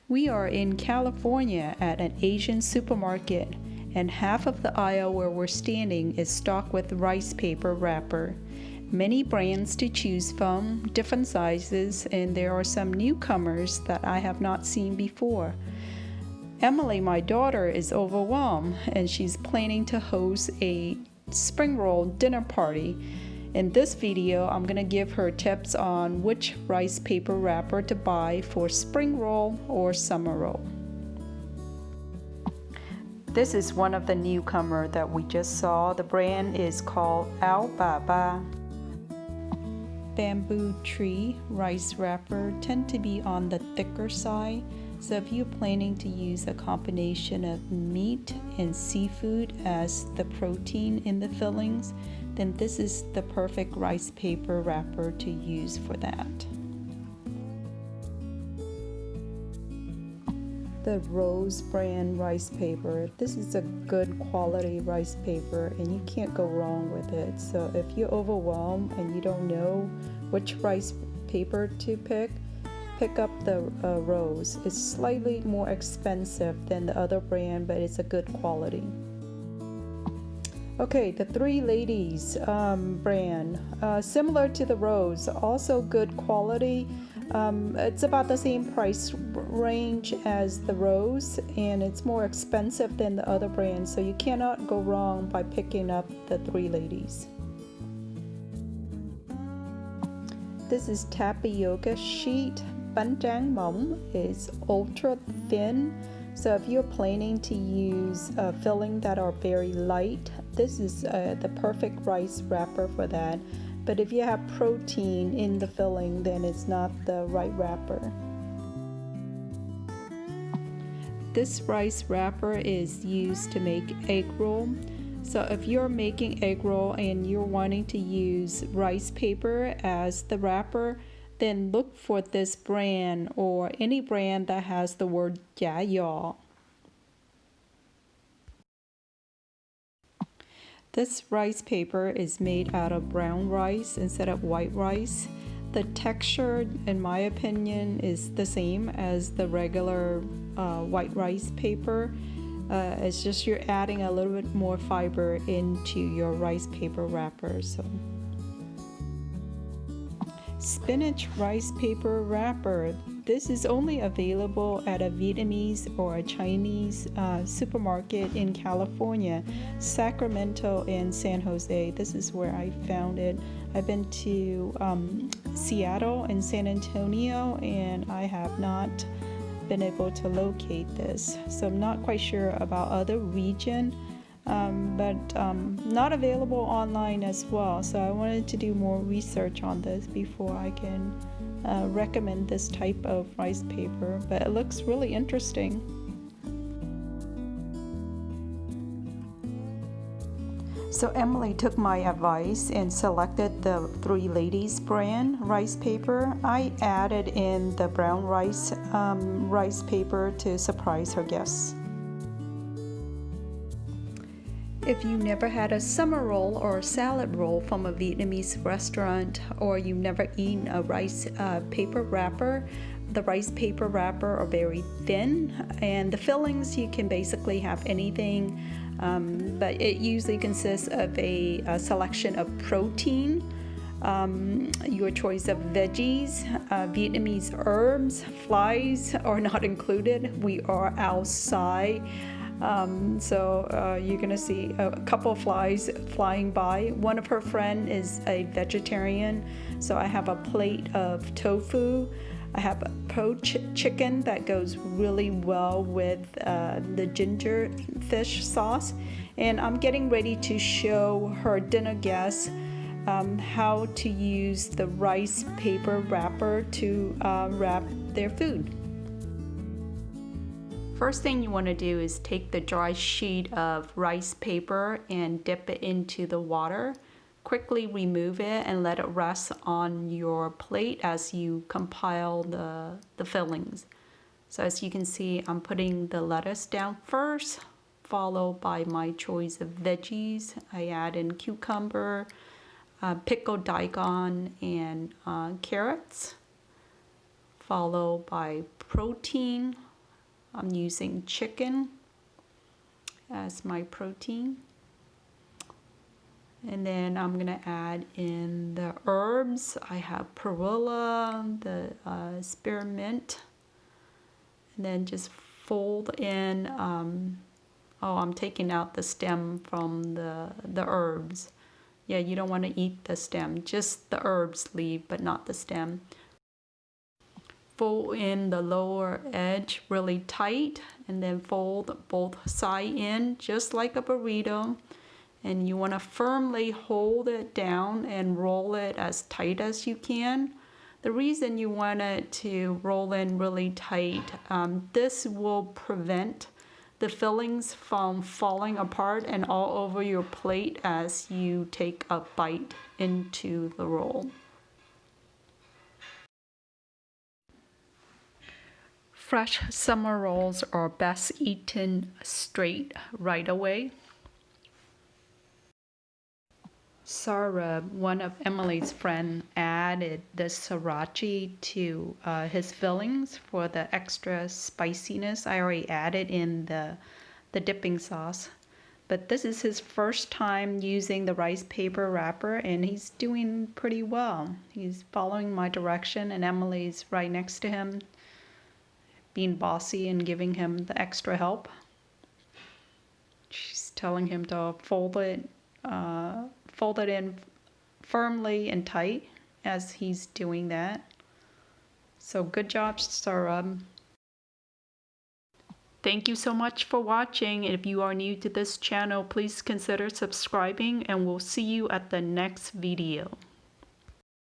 We are in California at an Asian supermarket, and half of the aisle where we're standing is stocked with rice paper wrapper. Many brands to choose from, different sizes, and there are some newcomers that I have not seen before. Emily, my daughter, is overwhelmed and she's planning to host a spring roll dinner party. In this video, I'm going to give her tips on which rice paper wrapper to buy for spring roll or summer roll. This is one of the newcomer that we just saw. The brand is called Alibaba. Bamboo tree rice wrapper tend to be on the thicker side. So if you're planning to use a combination of meat and seafood as the protein in the fillings, then this is the perfect rice paper wrapper to use for that. The Rose brand rice paper. This is a good quality rice paper and you can't go wrong with it. So if you're overwhelmed and you don't know which rice paper to pick up the Rose. It's slightly more expensive than the other brand, but it's a good quality. Okay, the Three Ladies brand, similar to the Rose, also good quality. It's about the same price range as the Rose, and it's more expensive than the other brands, so you cannot go wrong by picking up the Three Ladies. This is tapioca sheet. Bánh tráng mỏng is ultra thin, so if you're planning to use filling that are very light, this is the perfect rice wrapper for that. But if you have protein in the filling, then it's not the right wrapper. This rice wrapper is used to make egg roll. So if you're making egg roll and you're wanting to use rice paper as the wrapper, then look for this brand or any brand that has the word 假药. This rice paper is made out of brown rice instead of white rice. The texture, in my opinion, is the same as the regular white rice paper. It's just you're adding a little bit more fiber into your rice paper wrapper. So. Spinach rice paper wrapper. This is only available at a Vietnamese or a Chinese supermarket in California, Sacramento and San Jose. This is where I found it. I've been to Seattle and San Antonio, and I have not been able to locate this. So I'm not quite sure about other region. But not available online as well, so I wanted to do more research on this before I can recommend this type of rice paper, but it looks really interesting. So Emily took my advice and selected the Three Ladies brand rice paper. I added in the brown rice rice paper to surprise her guests. If you never had a summer roll or a salad roll from a Vietnamese restaurant, or you've never eaten a rice paper wrapper, the rice paper wrapper are very thin, and the fillings you can basically have anything, but it usually consists of a selection of protein, your choice of veggies, Vietnamese herbs. Flies are not included. We are outside. So you're gonna see a couple of flies flying by. One of her friends is a vegetarian, so I have a plate of tofu. I have a poached chicken that goes really well with the ginger fish sauce, and I'm getting ready to show her dinner guests how to use the rice paper wrapper to wrap their food. First thing you want to do is take the dry sheet of rice paper and dip it into the water. Quickly remove it and let it rest on your plate as you compile the fillings. So as you can see, I'm putting the lettuce down first, followed by my choice of veggies. I add in cucumber, pickled daikon, and carrots, followed by protein, I'm using chicken as my protein. And then I'm gonna add in the herbs. I have perilla, the spearmint, and then just fold in, oh, I'm taking out the stem from the herbs. Yeah, you don't want to eat the stem, just the herbs leave, but not the stem. Fold in the lower edge really tight, and then fold both sides in just like a burrito. And you want to firmly hold it down and roll it as tight as you can. The reason you want it to roll in really tight, this will prevent the fillings from falling apart and all over your plate as you take a bite into the roll. Fresh summer rolls are best eaten straight right away. Saurabh, one of Emily's friends, added the sriracha to his fillings for the extra spiciness. I already added in the dipping sauce. But this is his first time using the rice paper wrapper, and he's doing pretty well. He's following my direction, and Emily's right next to him, being bossy and giving him the extra help. She's telling him to fold it in firmly and tight as he's doing that. So good job, Saurabh. Thank you so much for watching. If you are new to this channel, please consider subscribing, and we'll see you at the next video.